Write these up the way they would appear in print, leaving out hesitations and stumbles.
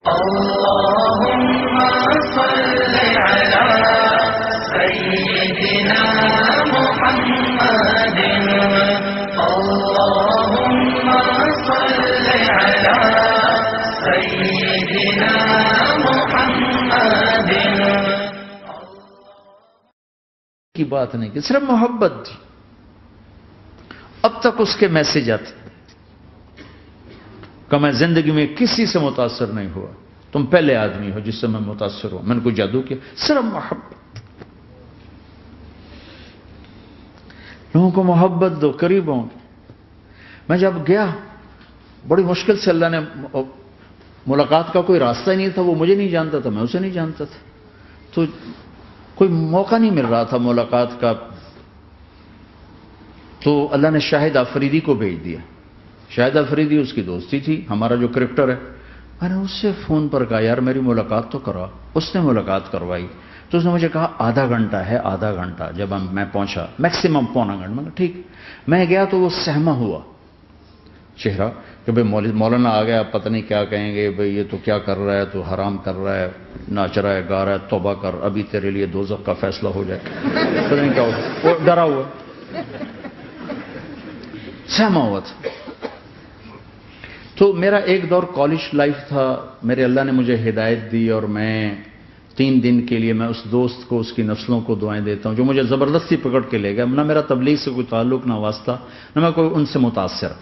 اللهم صل على سيدنا محمد اللهم صل على سيدنا محمد کی بات نہیں کہ صرف محبت تھی. اب تک اس کے میسج آتے کہ میں زندگی میں کسی سے متاثر نہیں ہوا, تم پہلے آدمی ہو جس سے میں متاثر ہوں, میں نے کوئی جادو کیا, صرف محبت. لوگوں کو محبت دو, قریب ہوں. میں جب گیا بڑی مشکل سے اللہ نے, ملاقات کا کوئی راستہ ہی نہیں تھا, وہ مجھے نہیں جانتا تھا, میں اسے نہیں جانتا تھا, تو کوئی موقع نہیں مل رہا تھا ملاقات کا. تو اللہ نے شاہد آفریدی کو بھیج دیا. شاہد آفریدی اس کی دوستی تھی, ہمارا جو کرکٹر ہے. میں نے اس سے فون پر کہا یار میری ملاقات تو کرا. اس نے ملاقات کروائی. تو اس نے مجھے کہا آدھا گھنٹہ ہے, آدھا گھنٹہ. جب میں پہنچا میکسیمم پونا گھنٹہ. میں کہا ٹھیک. میں گیا تو وہ سہما ہوا چہرہ کہ بھئی مولانا آ گیا, پتہ نہیں کیا کہیں گے, بھئی یہ تو کیا کر رہا ہے, تو حرام کر رہا ہے, ناچ رہا ہے, گا رہا ہے, توبہ کر, ابھی تیرے لیے دوزخ کا فیصلہ ہو جائے. پتہ نہیں کیا ہو, وہ ڈرا ہوا سہما ہوا تھا. تو میرا ایک دور کالج لائف تھا. میرے اللہ نے مجھے ہدایت دی اور میں 3 دن کے لیے میں اس دوست کو, اس کی نسلوں کو دعائیں دیتا ہوں جو مجھے زبردستی پکڑ کے لے گیا. نہ میرا تبلیغ سے کوئی تعلق, نہ واسطہ, نہ میں کوئی ان سے متاثر.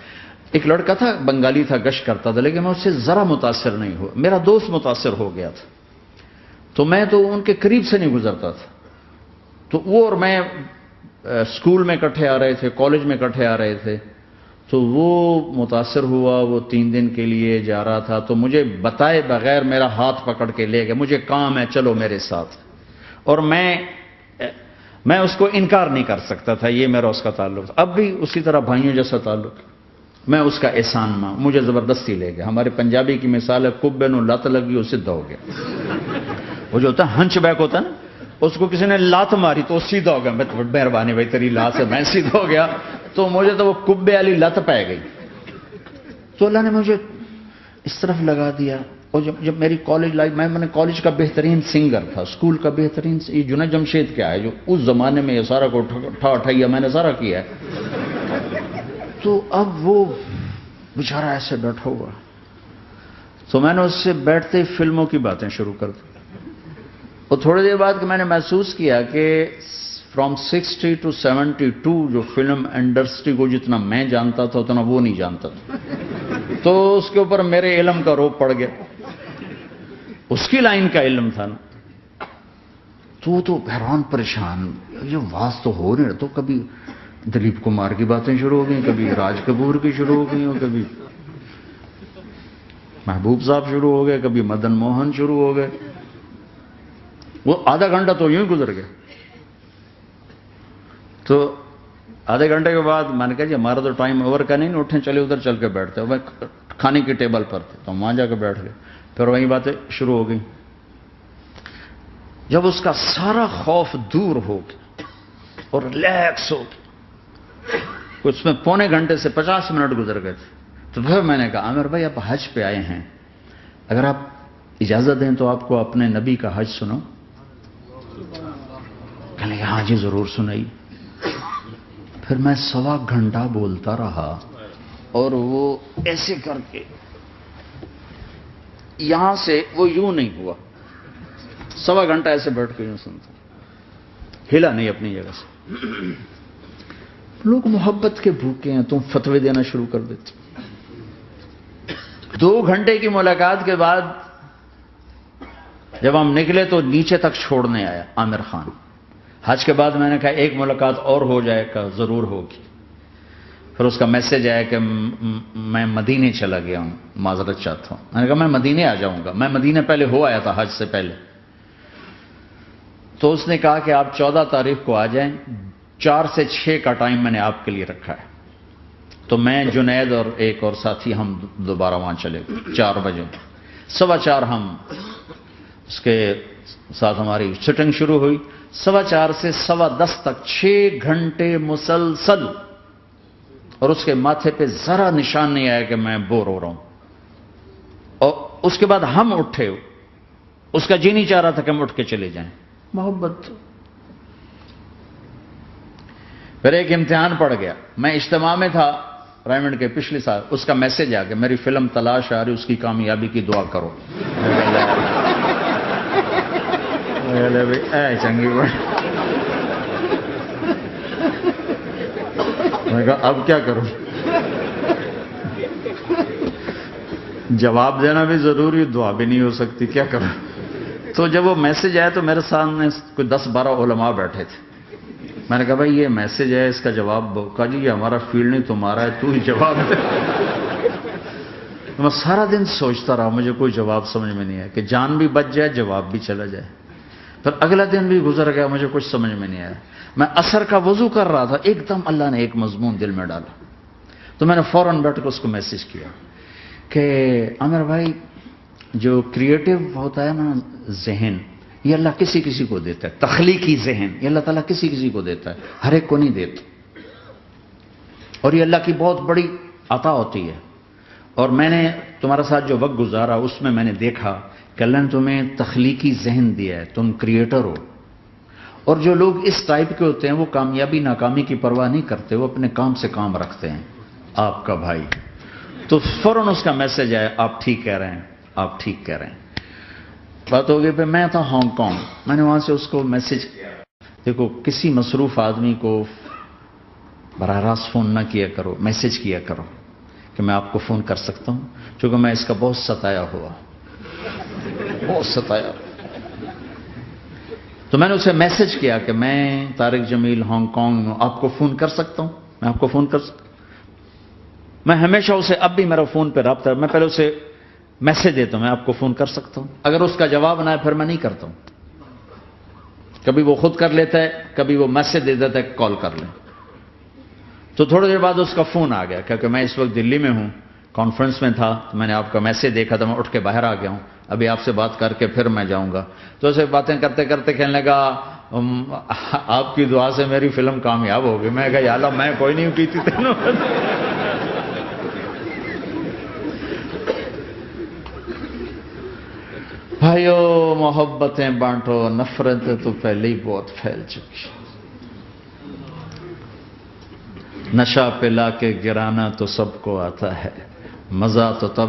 ایک لڑکا تھا, بنگالی تھا, گشت کرتا تھا, لیکن میں اس سے ذرا متاثر نہیں ہوا. میرا دوست متاثر ہو گیا تھا, تو میں تو ان کے قریب سے نہیں گزرتا تھا. تو وہ اور میں اسکول میں اکٹھے آ رہے تھے, کالج میں اکٹھے آ رہے تھے. تو وہ متاثر ہوا, وہ 3 دن کے لیے جا رہا تھا, تو مجھے بتائے بغیر میرا ہاتھ پکڑ کے لے گیا. مجھے کام ہے, چلو میرے ساتھ. اور میں اس کو انکار نہیں کر سکتا تھا, یہ میرا اس کا تعلق تھا. اب بھی اسی طرح بھائیوں جیسا تعلق. میں اس کا احسان ماں, مجھے زبردستی لے گیا. ہمارے پنجابی کی مثال ہے, کبے نو لت لگی, وہ سیدھا ہو گیا. وہ جو ہوتا ہے ہنچ بیک ہوتا ہے نا, اس کو کسی نے لات ماری تو سیدھا ہو گیا. مہربانی بھائی تیری لات سے میں سیدھا ہو گیا. تو مجھے تو وہ کبے والی لت پہ گئی. تو اللہ نے مجھے اس طرف لگا دیا. اور جب میری کالج لائف, میں نے کالج کا بہترین سنگر تھا, اسکول کا بہترین, یہ جنید جمشید کیا ہے جو اس زمانے میں یہ سارا کو اٹھایا میں نے سارا کیا ہے. تو اب وہ بیچارہ ایسے بیٹھا ہوا. تو میں نے اس سے بیٹھتے ہی فلموں کی باتیں شروع کر دی. اور تھوڑی دیر بعد کہ میں نے محسوس کیا کہ فرام 60 to 72 جو فلم انڈسٹری کو جتنا میں جانتا تھا اتنا وہ نہیں جانتا تھا. تو اس کے اوپر میرے علم کا روپ پڑ گیا. اس کی لائن کا علم تھا نا. تو حیران پریشان, یہ واز تو ہو رہے. تو کبھی دلیپ کمار کی باتیں شروع ہو گئیں, کبھی راج کپور کی شروع ہو گئی, اور کبھی محبوب صاحب شروع ہو گئے, کبھی مدن موہن شروع ہو گئے. وہ آدھا گھنٹہ تو یوں ہی گزر گیا. تو آدھے گھنٹے کے بعد میں نے کہا جی ہمارا تو ٹائم اوور کا نہیں, اٹھیں چلے ادھر چل کے بیٹھتے. وہ کھانے کی ٹیبل پر تھے تو وہاں جا کے بیٹھ گئے. پھر وہی باتیں شروع ہو گئی. جب اس کا سارا خوف دور ہو گیا اور ریلیکس ہو گیا, اس میں پونے گھنٹے سے 50 منٹ گزر گئے تھے. تو پھر میں نے کہا عامر بھائی آپ حج پہ آئے ہیں, اگر آپ اجازت دیں تو آپ کو اپنے نبی کا حج سنو. کہنے لگے ہاں جی ضرور سنائی. پھر میں 1.25 گھنٹہ بولتا رہا اور وہ ایسے کر کے یہاں سے وہ یوں نہیں ہوا. 1.25 گھنٹہ ایسے بیٹھ کے یوں سنتا, ہلا نہیں اپنی جگہ سے. لوگ محبت کے بھوکے ہیں, تم فتوے دینا شروع کر دیتے. 2 گھنٹے کی ملاقات کے بعد جب ہم نکلے تو نیچے تک چھوڑنے آیا عامر خان. حج کے بعد میں نے کہا ایک ملاقات اور ہو جائے گا, ضرور ہوگی. پھر اس کا میسج آیا کہ میں مدینے چلا گیا ہوں, معذرت چاہتا ہوں. میں نے کہا میں مدینے آ جاؤں گا, میں مدینے پہلے ہو آیا تھا حج سے پہلے. تو اس نے کہا کہ آپ 14 تاریخ کو آ جائیں, 4 سے 6 کا ٹائم میں نے آپ کے لیے رکھا ہے. تو میں جنید اور ایک اور ساتھی ہم دوبارہ وہاں چلے 4 بجے. 4:15 ہم اس کے ساتھ ہماری شوٹنگ شروع ہوئی. 4:15 سے 10:15 تک 6 گھنٹے مسلسل. اور اس کے ماتھے پہ ذرا نشان نہیں آیا کہ میں بور ہو رہا ہوں. اور اس کے بعد ہم اٹھے، اس کا جی نہیں چاہ رہا تھا کہ ہم اٹھ کے چلے جائیں. محبت. پھر ایک امتحان پڑ گیا. میں اجتماع میں تھا رائمنڈ کے پچھلے سال. اس کا میسج آ گیا میری فلم تلاش آ رہی، اس کی کامیابی کی دعا کرو. اے چنگی بڑی. میں کہا اب کیا کروں؟ جواب دینا بھی ضروری، دعا بھی نہیں ہو سکتی، کیا کروں؟ تو جب وہ میسج آیا تو میرے سامنے کوئی 10-12 علماء بیٹھے تھے. میں نے کہا بھائی یہ میسج ہے، اس کا جواب دو. کہا جی یہ ہمارا فیلڈ نہیں تمہارا ہے، تو ہی جواب دے. تو میں سارا دن سوچتا رہا، مجھے کوئی جواب سمجھ میں نہیں آیا کہ جان بھی بچ جائے، جواب بھی چلا جائے. پھر اگلا دن بھی گزر گیا، مجھے کچھ سمجھ میں نہیں آیا. میں عصر کا وضو کر رہا تھا، ایک دم اللہ نے ایک مضمون دل میں ڈالا. تو میں نے فوراً بیٹھ کے اس کو میسج کیا کہ عامر بھائی جو کریٹو ہوتا ہے نا ذہن، یہ اللہ کسی کسی کو دیتا ہے. تخلیقی ذہن یہ اللہ تعالیٰ کسی کسی کو دیتا ہے، ہر ایک کو نہیں دیتا. اور یہ اللہ کی بہت بڑی عطا ہوتی ہے. اور میں نے تمہارے ساتھ جو وقت گزارا اس میں نے دیکھا کہ اللہ نے تمہیں تخلیقی ذہن دیا ہے، تم کریٹر ہو. اور جو لوگ اس ٹائپ کے ہوتے ہیں وہ کامیابی ناکامی کی پرواہ نہیں کرتے، وہ اپنے کام سے کام رکھتے ہیں. آپ کا بھائی. تو فوراً اس کا میسج آیا آپ ٹھیک کہہ رہے ہیں، آپ ٹھیک کہہ رہے ہیں. بات ہو گئی. پھر میں تھا ہانگ کانگ، میں نے وہاں سے اس کو میسج کیا. دیکھو کسی مصروف آدمی کو براہ راست فون نہ کیا کرو، میسج کیا کرو کہ میں آپ کو فون کر سکتا ہوں، چونکہ میں اس کا بہت ستایا ہوا، بہت ستایا. تو میں نے اسے میسج کیا کہ میں طارق جمیل ہانگ کانگ میں آپ کو فون کر سکتا ہوں، میں آپ کو فون کر سکتا ہوں. میں ہمیشہ اسے، اب بھی میرا فون پہ رابطہ ہے، میں پہلے اسے میسج دیتا ہوں میں آپ کو فون کر سکتا ہوں. اگر اس کا جواب نہ ہے پھر میں نہیں کرتا ہوں. کبھی وہ خود کر لیتا ہے، کبھی وہ میسج دے دیتا ہے کال کر لیں. تو تھوڑی دیر بعد اس کا فون آ گیا کیونکہ میں اس وقت دلی میں ہوں، کانفرنس میں تھا. تو میں نے آپ کا میسج دیکھا تھا، میں اٹھ کے باہر آ گیا ہوں، ابھی آپ سے بات کر کے پھر میں جاؤں گا. تو اسے باتیں کرتے کرتے کہنے لگا آپ کی دعا سے میری فلم کامیاب ہو گئی. میں کہا یا اللہ میں کوئی نہیں کی تھی تینوں. بھائیو محبتیں بانٹو، نفرتیں تو پہلے ہی بہت پھیل چکی. نشہ پلا کے گرانا تو سب کو آتا ہے، مزہ تو تب